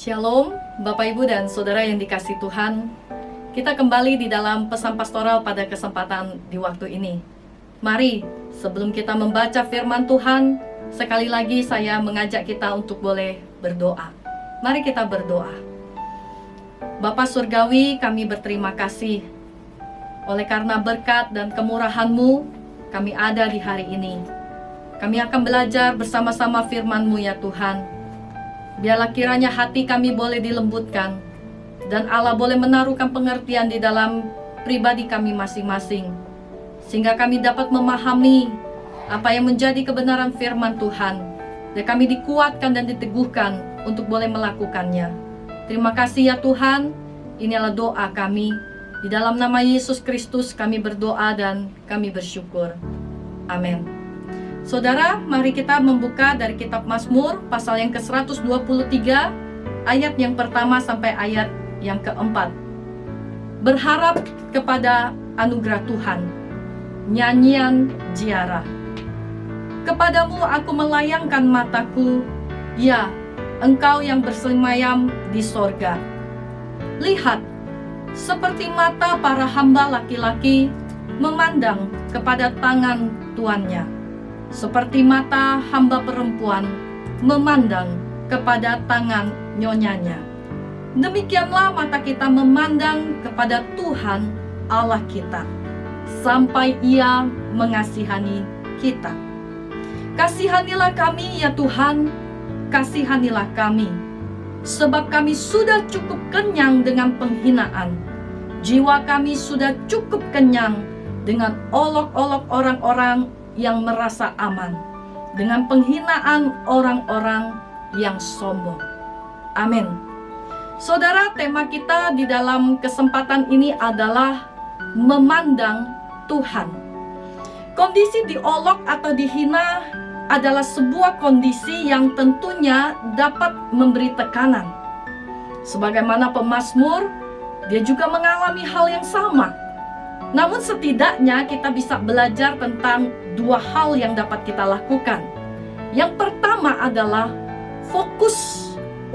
Shalom, Bapak Ibu dan Saudara yang dikasihi Tuhan. Kita kembali di dalam pesan pastoral pada kesempatan di waktu ini. Mari, sebelum kita membaca firman Tuhan, sekali lagi saya mengajak kita untuk boleh berdoa. Mari kita berdoa. Bapa Surgawi, kami berterima kasih. Oleh karena berkat dan kemurahan-Mu, kami ada di hari ini. Kami akan belajar bersama-sama firman-Mu ya Tuhan. Biarlah kiranya hati kami boleh dilembutkan, dan Allah boleh menaruhkan pengertian di dalam pribadi kami masing-masing, sehingga kami dapat memahami apa yang menjadi kebenaran firman Tuhan, dan kami dikuatkan dan diteguhkan untuk boleh melakukannya. Terima kasih ya Tuhan, inilah doa kami. Di dalam nama Yesus Kristus kami berdoa dan kami bersyukur. Amin. Saudara, mari kita membuka dari kitab Mazmur pasal yang ke-123 ayat yang pertama sampai ayat yang keempat. Berharap kepada anugerah Tuhan. Nyanyian ziarah. Kepadamu aku melayangkan mataku, ya, Engkau yang bersemayam di sorga. Lihat, seperti mata para hamba laki-laki memandang kepada tangan tuannya, seperti mata hamba perempuan memandang kepada tangan nyonyanya. Demikianlah mata kita memandang kepada Tuhan Allah kita, sampai Ia mengasihani kita. Kasihanilah kami ya Tuhan, kasihanilah kami, sebab kami sudah cukup kenyang dengan penghinaan. Jiwa kami sudah cukup kenyang dengan olok-olok orang-orang yang merasa aman, dengan penghinaan orang-orang yang sombong. Amin. Saudara, tema kita di dalam kesempatan ini adalah memandang Tuhan. Kondisi diolok atau dihina adalah sebuah kondisi yang tentunya dapat memberi tekanan. Sebagaimana pemazmur, dia juga mengalami hal yang sama. Namun setidaknya kita bisa belajar tentang dua hal yang dapat kita lakukan. Yang pertama adalah fokus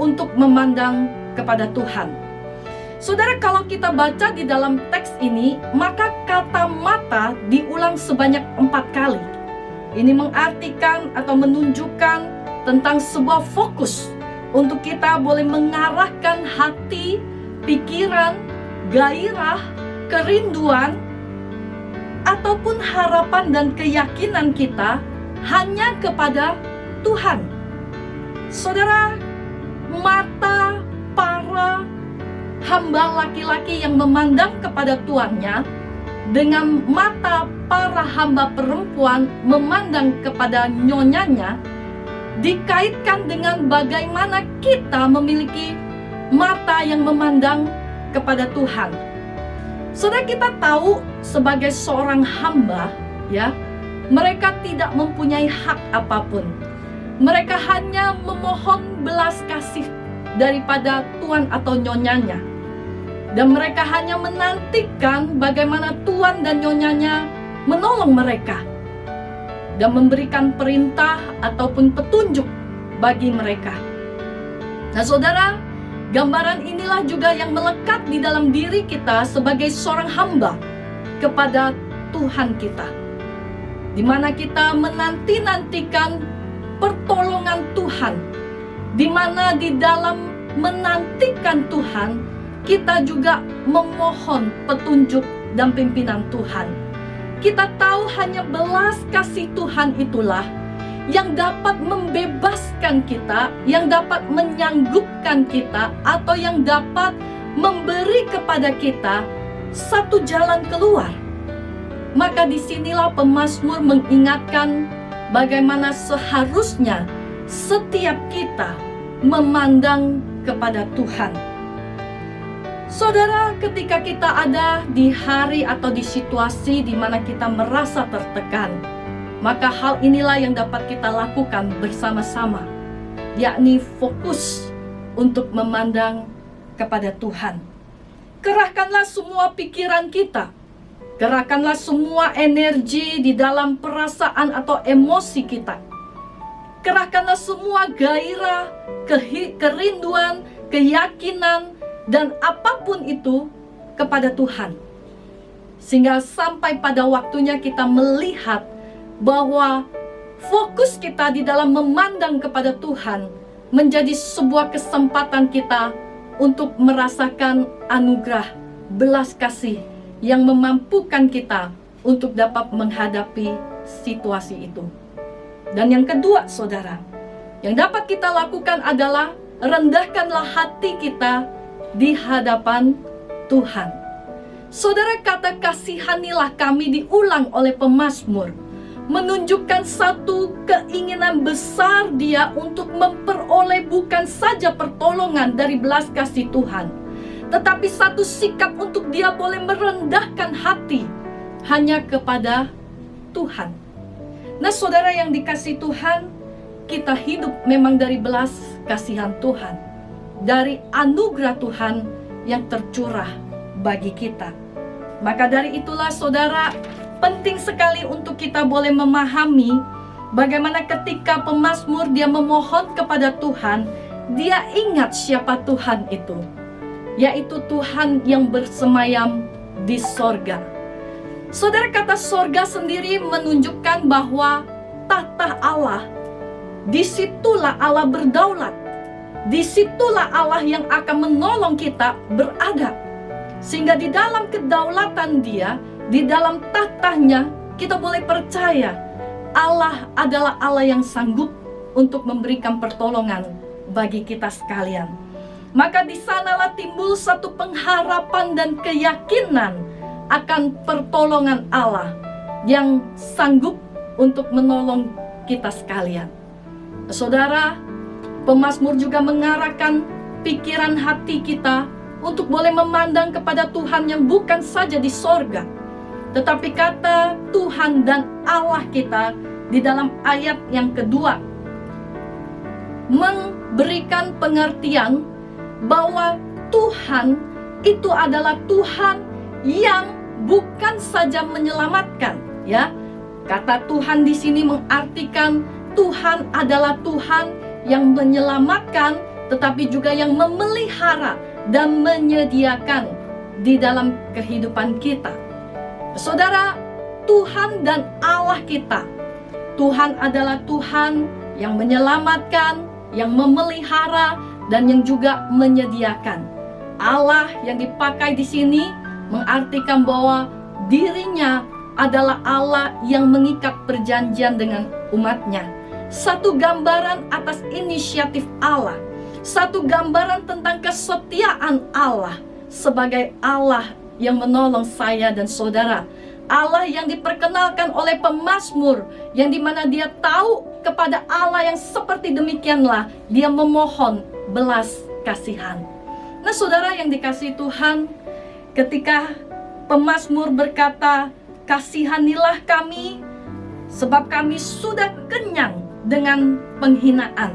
untuk memandang kepada Tuhan. Saudara, kalau kita baca di dalam teks ini, maka kata mata diulang sebanyak 4 kali. Ini mengartikan atau menunjukkan tentang sebuah fokus untuk kita boleh mengarahkan hati, pikiran, gairah, kerinduan, ataupun harapan dan keyakinan kita hanya kepada Tuhan. Saudara, mata para hamba laki-laki yang memandang kepada tuannya dengan mata para hamba perempuan memandang kepada nyonyanya dikaitkan dengan bagaimana kita memiliki mata yang memandang kepada Tuhan. Saudara, kita tahu sebagai seorang hamba, ya, mereka tidak mempunyai hak apapun. Mereka hanya memohon belas kasih daripada tuan atau nyonyanya. Dan mereka hanya menantikan bagaimana tuan dan nyonyanya menolong mereka dan memberikan perintah ataupun petunjuk bagi mereka. Nah, saudara, gambaran inilah juga yang melekat di dalam diri kita sebagai seorang hamba kepada Tuhan kita, di mana kita menanti-nantikan pertolongan Tuhan, di mana di dalam menantikan Tuhan, kita juga memohon petunjuk dan pimpinan Tuhan. Kita tahu hanya belas kasih Tuhan itulah yang dapat membebaskan kita, yang dapat menyanggupkan kita, atau yang dapat memberi kepada kita satu jalan keluar. Maka disinilah pemazmur mengingatkan bagaimana seharusnya setiap kita memandang kepada Tuhan. Saudara, ketika kita ada di hari atau di situasi di mana kita merasa tertekan, maka hal inilah yang dapat kita lakukan bersama-sama, yakni fokus untuk memandang kepada Tuhan. Kerahkanlah semua pikiran kita, kerahkanlah semua energi di dalam perasaan atau emosi kita. Kerahkanlah semua gairah, kerinduan, keyakinan, dan apapun itu kepada Tuhan. Sehingga sampai pada waktunya kita melihat bahwa fokus kita di dalam memandang kepada Tuhan menjadi sebuah kesempatan kita untuk merasakan anugerah belas kasih yang memampukan kita untuk dapat menghadapi situasi itu. Dan yang kedua, saudara, yang dapat kita lakukan adalah rendahkanlah hati kita di hadapan Tuhan. Saudara, kata kasihanilah kami diulang oleh pemazmur menunjukkan satu keinginan besar dia untuk memperoleh bukan saja pertolongan dari belas kasih Tuhan, tetapi satu sikap untuk dia boleh merendahkan hati hanya kepada Tuhan. Nah, saudara yang dikasihi Tuhan, kita hidup memang dari belas kasihan Tuhan, dari anugerah Tuhan yang tercurah bagi kita. Maka dari itulah saudara, penting sekali untuk kita boleh memahami bagaimana ketika pemazmur dia memohon kepada Tuhan, dia ingat siapa Tuhan itu, yaitu Tuhan yang bersemayam di sorga. Saudara, kata sorga sendiri menunjukkan bahwa tahta Allah, disitulah Allah berdaulat, disitulah Allah yang akan menolong kita berada. Sehingga di dalam kedaulatan dia, di dalam tahtanya, kita boleh percaya Allah adalah Allah yang sanggup untuk memberikan pertolongan bagi kita sekalian. Maka di sanalah timbul satu pengharapan dan keyakinan akan pertolongan Allah yang sanggup untuk menolong kita sekalian. Saudara, pemazmur juga mengarahkan pikiran hati kita untuk boleh memandang kepada Tuhan yang bukan saja di sorga, tetapi kata Tuhan dan Allah kita di dalam ayat yang kedua memberikan pengertian bahwa Tuhan itu adalah Tuhan yang bukan saja menyelamatkan, ya. Kata Tuhan di sini mengartikan Tuhan adalah Tuhan yang menyelamatkan, tetapi juga yang memelihara dan menyediakan di dalam kehidupan kita. Saudara, Tuhan dan Allah kita, Tuhan adalah Tuhan yang menyelamatkan, yang memelihara, dan yang juga menyediakan. Allah yang dipakai di sini mengartikan bahwa dirinya adalah Allah yang mengikat perjanjian dengan umatnya. Satu gambaran atas inisiatif Allah, satu gambaran tentang kesetiaan Allah sebagai Allah yang menolong saya dan saudara. Allah yang diperkenalkan oleh pemazmur, yang dimana dia tahu kepada Allah yang seperti demikianlah dia memohon belas kasihan. Nah, saudara yang dikasihi Tuhan, ketika pemazmur berkata, kasihanilah kami sebab kami sudah kenyang dengan penghinaan.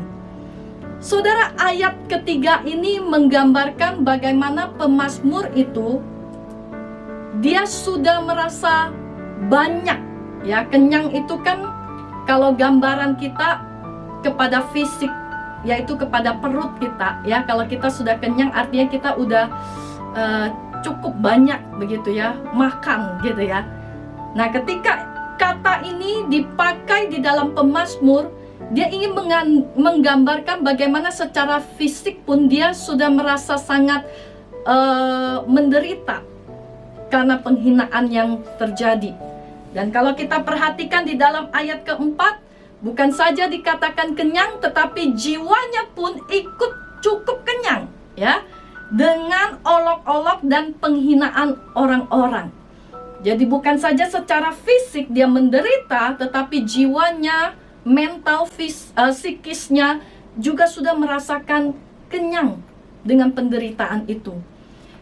Saudara, ayat ketiga ini menggambarkan bagaimana pemazmur itu dia sudah merasa banyak, ya. Kenyang itu kan kalau gambaran kita kepada fisik, yaitu kepada perut kita, ya. Kalau kita sudah kenyang artinya kita udah cukup banyak begitu, ya, makan gitu, ya. Nah, ketika kata ini dipakai di dalam pemazmur, dia ingin menggambarkan bagaimana secara fisik pun dia sudah merasa sangat menderita karena penghinaan yang terjadi. Dan kalau kita perhatikan di dalam ayat keempat, bukan saja dikatakan kenyang, tetapi jiwanya pun ikut cukup kenyang, ya, dengan olok-olok dan penghinaan orang-orang. Jadi bukan saja secara fisik dia menderita, tetapi jiwanya, mental, psikisnya juga sudah merasakan kenyang dengan penderitaan itu.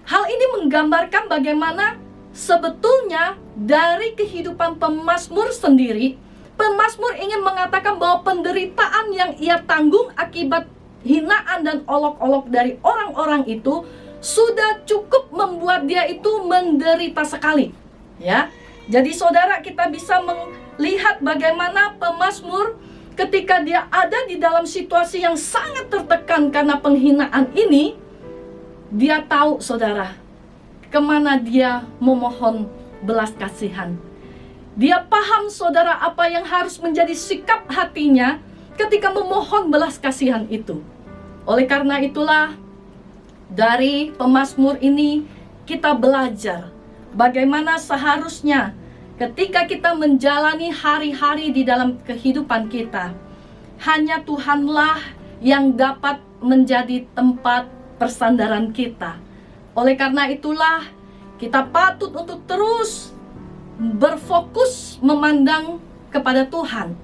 Hal ini menggambarkan bagaimana sebetulnya dari kehidupan pemazmur sendiri, pemazmur ingin mengatakan bahwa penderitaan yang ia tanggung akibat hinaan dan olok-olok dari orang-orang itu sudah cukup membuat dia itu menderita sekali, ya. Jadi saudara, kita bisa melihat bagaimana pemazmur ketika dia ada di dalam situasi yang sangat tertekan karena penghinaan ini, Dia tahu, saudara, kemana dia memohon belas kasihan. Dia paham, saudara, apa yang harus menjadi sikap hatinya ketika memohon belas kasihan itu. Oleh karena itulah, dari pemazmur ini kita belajar bagaimana seharusnya ketika kita menjalani hari-hari di dalam kehidupan kita, hanya Tuhanlah yang dapat menjadi tempat persandaran kita. Oleh karena itulah, kita patut untuk terus berfokus memandang kepada Tuhan.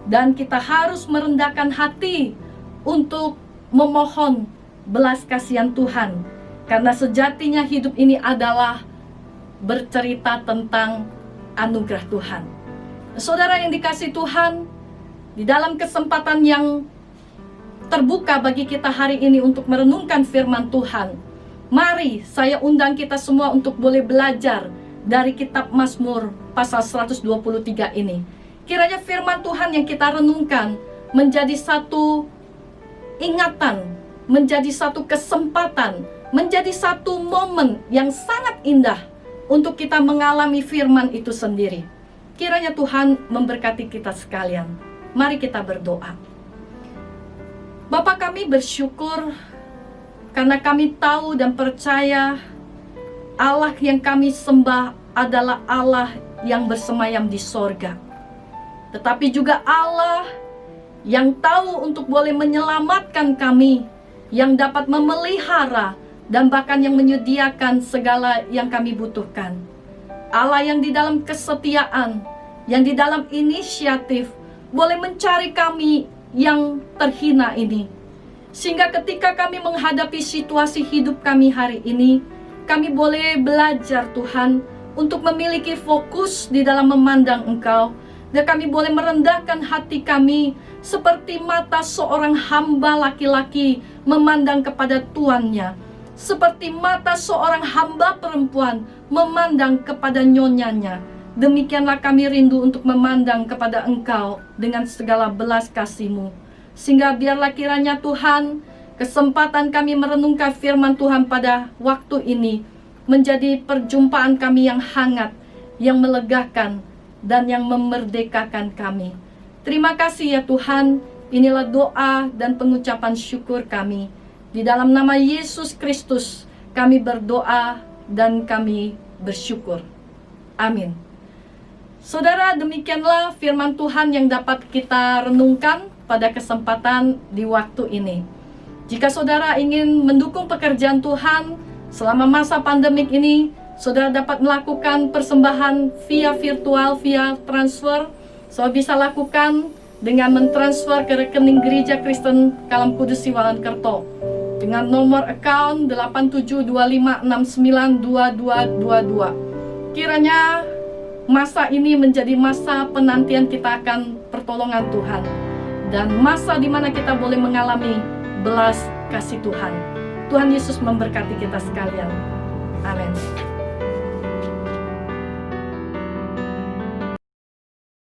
Dan kita harus merendahkan hati untuk memohon belas kasihan Tuhan. Karena sejatinya hidup ini adalah bercerita tentang anugerah Tuhan. Saudara yang dikasihi Tuhan, di dalam kesempatan yang terbuka bagi kita hari ini untuk merenungkan firman Tuhan, mari saya undang kita semua untuk boleh belajar dari kitab Mazmur pasal 123 ini. Kiranya firman Tuhan yang kita renungkan menjadi satu ingatan, menjadi satu kesempatan, menjadi satu momen yang sangat indah untuk kita mengalami firman itu sendiri. Kiranya Tuhan memberkati kita sekalian. Mari kita berdoa. Bapa, kami bersyukur karena kami tahu dan percaya Allah yang kami sembah adalah Allah yang bersemayam di sorga. Tetapi juga Allah yang tahu untuk boleh menyelamatkan kami, yang dapat memelihara dan bahkan yang menyediakan segala yang kami butuhkan. Allah yang di dalam kesetiaan, yang di dalam inisiatif boleh mencari kami yang terhina ini. Sehingga ketika kami menghadapi situasi hidup kami hari ini, kami boleh belajar Tuhan untuk memiliki fokus di dalam memandang Engkau. Dan kami boleh merendahkan hati kami seperti mata seorang hamba laki-laki memandang kepada tuannya. Seperti mata seorang hamba perempuan memandang kepada nyonyanya. Demikianlah kami rindu untuk memandang kepada Engkau dengan segala belas kasih-Mu. Sehingga biarlah kiranya Tuhan, kesempatan kami merenungkan firman Tuhan pada waktu ini menjadi perjumpaan kami yang hangat, yang melegakan, dan yang memerdekakan kami. Terima kasih ya Tuhan, inilah doa dan pengucapan syukur kami. Di dalam nama Yesus Kristus kami berdoa dan kami bersyukur. Amin. Saudara, demikianlah firman Tuhan yang dapat kita renungkan pada kesempatan di waktu ini. Jika saudara ingin mendukung pekerjaan Tuhan selama masa pandemik ini, saudara dapat melakukan persembahan via virtual, via transfer. Saudara bisa lakukan dengan mentransfer ke rekening Gereja Kristen Kalam Kudus Siwalan Kerto dengan nomor account 8725692222. Kiranya masa ini menjadi masa penantian kita akan pertolongan Tuhan, dan masa di mana kita boleh mengalami belas kasih Tuhan. Tuhan Yesus memberkati kita sekalian. Amin.